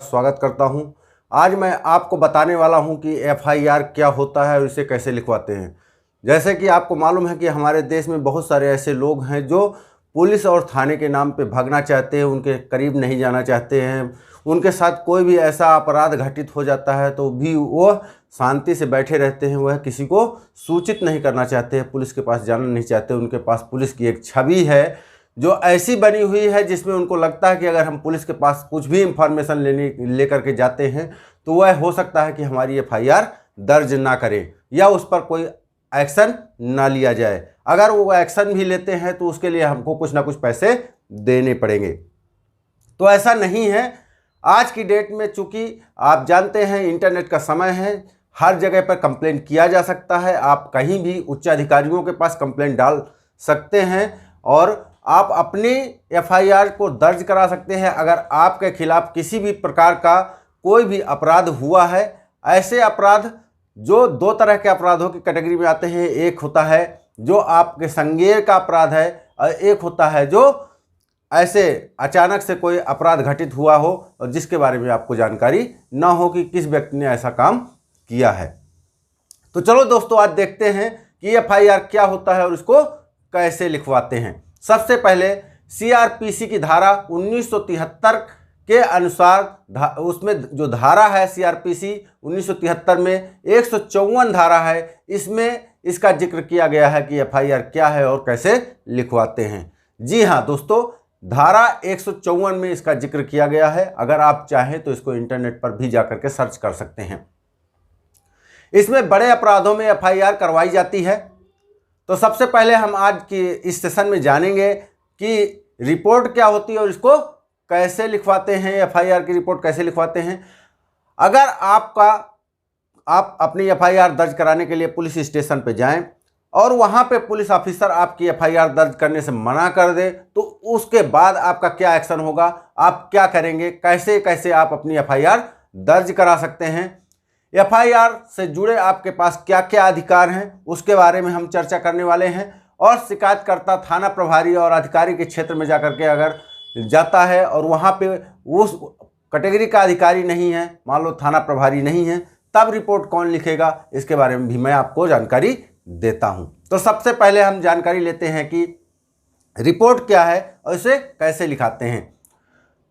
स्वागत करता हूं। आज मैं आपको बताने वाला हूं कि एफआईआर क्या होता है और इसे कैसे लिखवाते हैं। जैसे कि आपको मालूम है कि हमारे देश में बहुत सारे ऐसे लोग हैं जो पुलिस और थाने के नाम पे भागना चाहते हैं, उनके करीब नहीं जाना चाहते हैं। उनके साथ कोई भी ऐसा अपराध घटित हो जाता है तो भी वो शांति से बैठे रहते हैं, वह किसी को सूचित नहीं करना चाहते हैं, पुलिस के पास जाना नहीं चाहते। उनके पास पुलिस की एक छवि है जो ऐसी बनी हुई है जिसमें उनको लगता है कि अगर हम पुलिस के पास कुछ भी इंफॉर्मेशन लेकर के जाते हैं तो वह हो सकता है कि हमारी एफआईआर दर्ज ना करें या उस पर कोई एक्शन ना लिया जाए। अगर वो एक्शन भी लेते हैं तो उसके लिए हमको कुछ ना कुछ पैसे देने पड़ेंगे। तो ऐसा नहीं है। आज की डेट में चूंकि आप जानते हैं इंटरनेट का समय है, हर जगह पर कंप्लेंट किया जा सकता है। आप कहीं भी उच्च अधिकारियों के पास कंप्लेंट डाल सकते हैं और आप अपनी एफआईआर को दर्ज करा सकते हैं अगर आपके खिलाफ किसी भी प्रकार का कोई भी अपराध हुआ है। ऐसे अपराध जो दो तरह के अपराधों की कैटेगरी में आते हैं, एक होता है जो आपके संज्ञेय का अपराध है और एक होता है जो ऐसे अचानक से कोई अपराध घटित हुआ हो और जिसके बारे में आपको जानकारी ना हो कि किस व्यक्ति ने ऐसा काम किया है। तो चलो दोस्तों, आज देखते हैं कि एफआईआर क्या होता है और इसको कैसे लिखवाते हैं। सबसे पहले सीआरपीसी की धारा 1973 के अनुसार उसमें जो धारा है सीआरपीसी 1973 में 154 धारा है, इसमें इसका जिक्र किया गया है कि एफआईआर क्या है और कैसे लिखवाते हैं। जी हाँ दोस्तों, धारा 154 में इसका जिक्र किया गया है। अगर आप चाहें तो इसको इंटरनेट पर भी जाकर के सर्च कर सकते हैं। इसमें बड़े अपराधों में एफआईआर करवाई जाती है। तो सबसे पहले हम आज की इस सेशन में जानेंगे कि रिपोर्ट क्या होती है और इसको कैसे लिखवाते हैं, एफआईआर की रिपोर्ट कैसे लिखवाते हैं। अगर आप अपनी एफआईआर दर्ज कराने के लिए पुलिस स्टेशन पे जाएं और वहां पे पुलिस ऑफिसर आपकी एफआईआर दर्ज करने से मना कर दे तो उसके बाद आपका क्या एक्शन होगा, आप क्या करेंगे, कैसे कैसे आप अपनी एफआईआर दर्ज करा सकते हैं, एफआईआर से जुड़े आपके पास क्या क्या अधिकार हैं, उसके बारे में हम चर्चा करने वाले हैं। और शिकायतकर्ता थाना प्रभारी और अधिकारी के क्षेत्र में जाकर के अगर जाता है और वहाँ पे उस कैटेगरी का अधिकारी नहीं है, मान लो थाना प्रभारी नहीं है, तब रिपोर्ट कौन लिखेगा, इसके बारे में भी मैं आपको जानकारी देता हूँ। तो सबसे पहले हम जानकारी लेते हैं कि रिपोर्ट क्या है और इसे कैसे लिखाते हैं।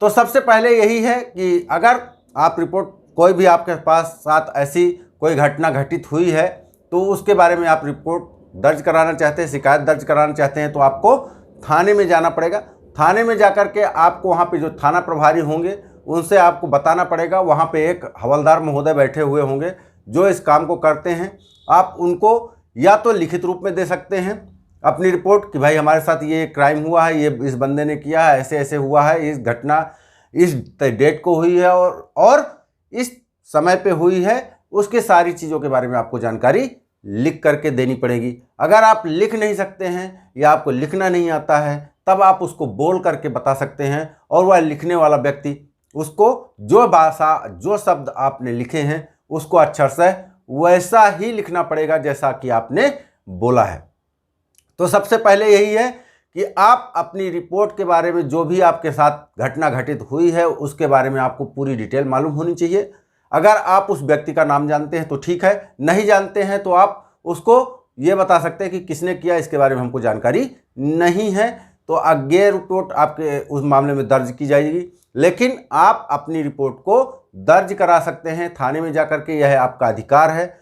तो सबसे पहले यही है कि अगर आप रिपोर्ट कोई भी आपके पास साथ ऐसी कोई घटना घटित हुई है तो उसके बारे में आप रिपोर्ट दर्ज कराना चाहते हैं, शिकायत दर्ज कराना चाहते हैं तो आपको थाने में जाना पड़ेगा। थाने में जाकर के आपको वहाँ पे जो थाना प्रभारी होंगे उनसे आपको बताना पड़ेगा। वहाँ पे एक हवलदार महोदय बैठे हुए होंगे जो इस काम को करते हैं। आप उनको या तो लिखित रूप में दे सकते हैं अपनी रिपोर्ट कि भाई हमारे साथ ये क्राइम हुआ है, ये इस बंदे ने किया है, ऐसे ऐसे हुआ है, इस घटना इस डेट को हुई है और इस समय पे हुई है, उसके सारी चीज़ों के बारे में आपको जानकारी लिख करके देनी पड़ेगी। अगर आप लिख नहीं सकते हैं या आपको लिखना नहीं आता है तब आप उसको बोल करके बता सकते हैं और वह लिखने वाला व्यक्ति उसको जो भाषा जो शब्द आपने लिखे हैं उसको अक्षर से वैसा ही लिखना पड़ेगा जैसा कि आपने बोला है। तो सबसे पहले यही है कि आप अपनी रिपोर्ट के बारे में जो भी आपके साथ घटना घटित हुई है उसके बारे में आपको पूरी डिटेल मालूम होनी चाहिए। अगर आप उस व्यक्ति का नाम जानते हैं तो ठीक है, नहीं जानते हैं तो आप उसको ये बता सकते हैं कि किसने किया, इसके बारे में हमको जानकारी नहीं है, तो अज्ञेय रिपोर्ट आपके उस मामले में दर्ज की जाएगी। लेकिन आप अपनी रिपोर्ट को दर्ज करा सकते हैं थाने में जाकर के, यह आपका अधिकार है।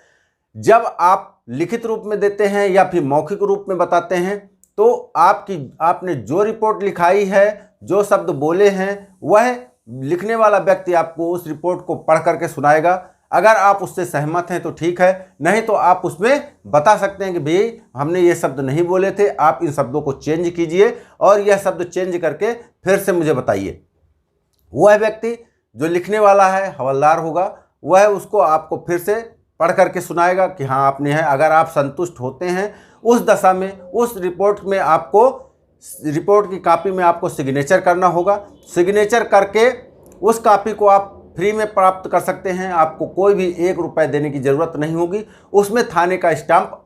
जब आप लिखित रूप में देते हैं या फिर मौखिक रूप में बताते हैं तो आपने जो रिपोर्ट लिखाई है, जो शब्द बोले हैं, वह लिखने वाला व्यक्ति आपको उस रिपोर्ट को पढ़ करके सुनाएगा। अगर आप उससे सहमत हैं तो ठीक है, नहीं तो आप उसमें बता सकते हैं कि भाई हमने ये शब्द नहीं बोले थे, आप इन शब्दों को चेंज कीजिए और यह शब्द चेंज करके फिर से मुझे बताइए। वह व्यक्ति जो लिखने वाला है हवलदार होगा, वह उसको आपको फिर से पढ़ करके सुनाएगा कि हाँ आपने है। अगर आप संतुष्ट होते हैं उस दशा में उस रिपोर्ट में आपको रिपोर्ट की कॉपी में आपको सिग्नेचर करना होगा। सिग्नेचर करके उस कॉपी को आप फ्री में प्राप्त कर सकते हैं। आपको कोई भी 1 रुपये देने की ज़रूरत नहीं होगी। उसमें थाने का स्टाम्प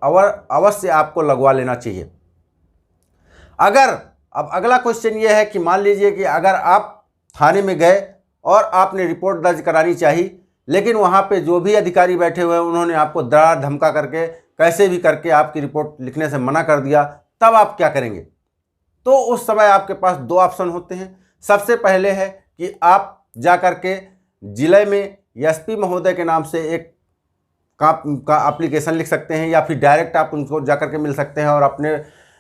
अवश्य आपको लगवा लेना चाहिए। अगर अब अगला क्वेश्चन ये है कि मान लीजिए कि अगर आप थाने में गए और आपने रिपोर्ट दर्ज करानी चाहिए, लेकिन वहाँ पे जो भी अधिकारी बैठे हुए हैं उन्होंने आपको डरा धमका करके कैसे भी करके आपकी रिपोर्ट लिखने से मना कर दिया, तब आप क्या करेंगे? तो उस समय आपके पास दो ऑप्शन होते हैं। सबसे पहले है कि आप जा कर के ज़िले में एसपी महोदय के नाम से एक का एप्लीकेशन लिख सकते हैं, या फिर डायरेक्ट आप उनको जा कर के मिल सकते हैं और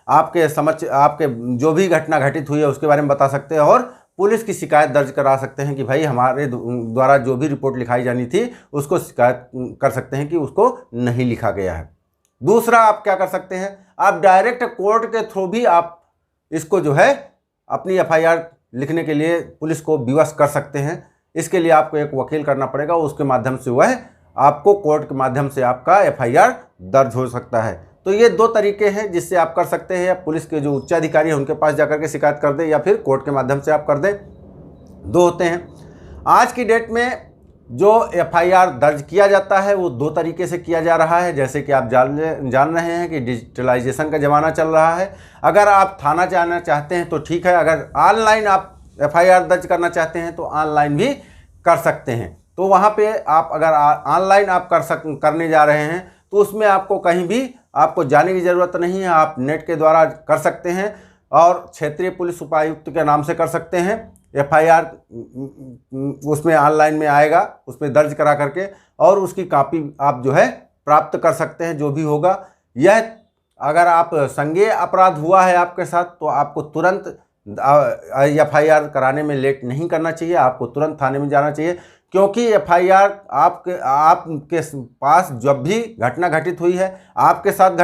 आपके जो भी घटना घटित हुई है उसके बारे में बता सकते हैं और पुलिस की शिकायत दर्ज करा सकते हैं कि भाई हमारे द्वारा जो भी रिपोर्ट लिखाई जानी थी उसको शिकायत कर सकते हैं कि उसको नहीं लिखा गया है। दूसरा आप क्या कर सकते हैं, आप डायरेक्ट कोर्ट के थ्रू भी आप इसको जो है अपनी एफआईआर लिखने के लिए पुलिस को विवश कर सकते हैं। इसके लिए आपको एक वकील करना पड़ेगा, उसके माध्यम से वह आपको कोर्ट के माध्यम से आपका एफआईआर दर्ज हो सकता है। तो ये दो तरीके हैं जिससे आप कर सकते हैं, या पुलिस के जो उच्चाधिकारी हैं उनके पास जाकर के शिकायत कर दें या फिर कोर्ट के माध्यम से आप कर दें। दो होते हैं। आज की डेट में जो एफआईआर दर्ज किया जाता है वो दो तरीके से किया जा रहा है। जैसे कि आप जान रहे हैं कि डिजिटलाइजेशन का ज़माना चल रहा है। अगर आप थाना जाना चाहते हैं तो ठीक है, अगर ऑनलाइन आप एफआईआर दर्ज करना चाहते हैं तो ऑनलाइन भी कर सकते हैं। तो वहाँ पे आप अगर ऑनलाइन आप करने जा रहे हैं तो उसमें आपको कहीं भी आपको जाने की ज़रूरत नहीं है, आप नेट के द्वारा कर सकते हैं और क्षेत्रीय पुलिस उपायुक्त के नाम से कर सकते हैं। एफआईआर उसमें ऑनलाइन में आएगा, उसमें दर्ज करा करके और उसकी कॉपी आप जो है प्राप्त कर सकते हैं जो भी होगा। यह अगर आप संज्ञेय अपराध हुआ है आपके साथ तो आपको तुरंत एफआईआर कराने में लेट नहीं करना चाहिए, आपको तुरंत थाने में जाना चाहिए, क्योंकि एफआईआर आपके पास जब भी घटना घटित हुई है, आपके साथ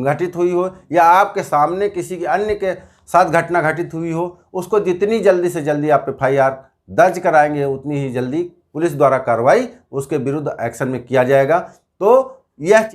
घटित हुई हो या आपके सामने किसी अन्य के साथ घटना घटित हुई हो, उसको जितनी जल्दी से जल्दी आप एफआईआर दर्ज कराएंगे उतनी ही जल्दी पुलिस द्वारा कार्रवाई उसके विरुद्ध एक्शन में किया जाएगा। तो यह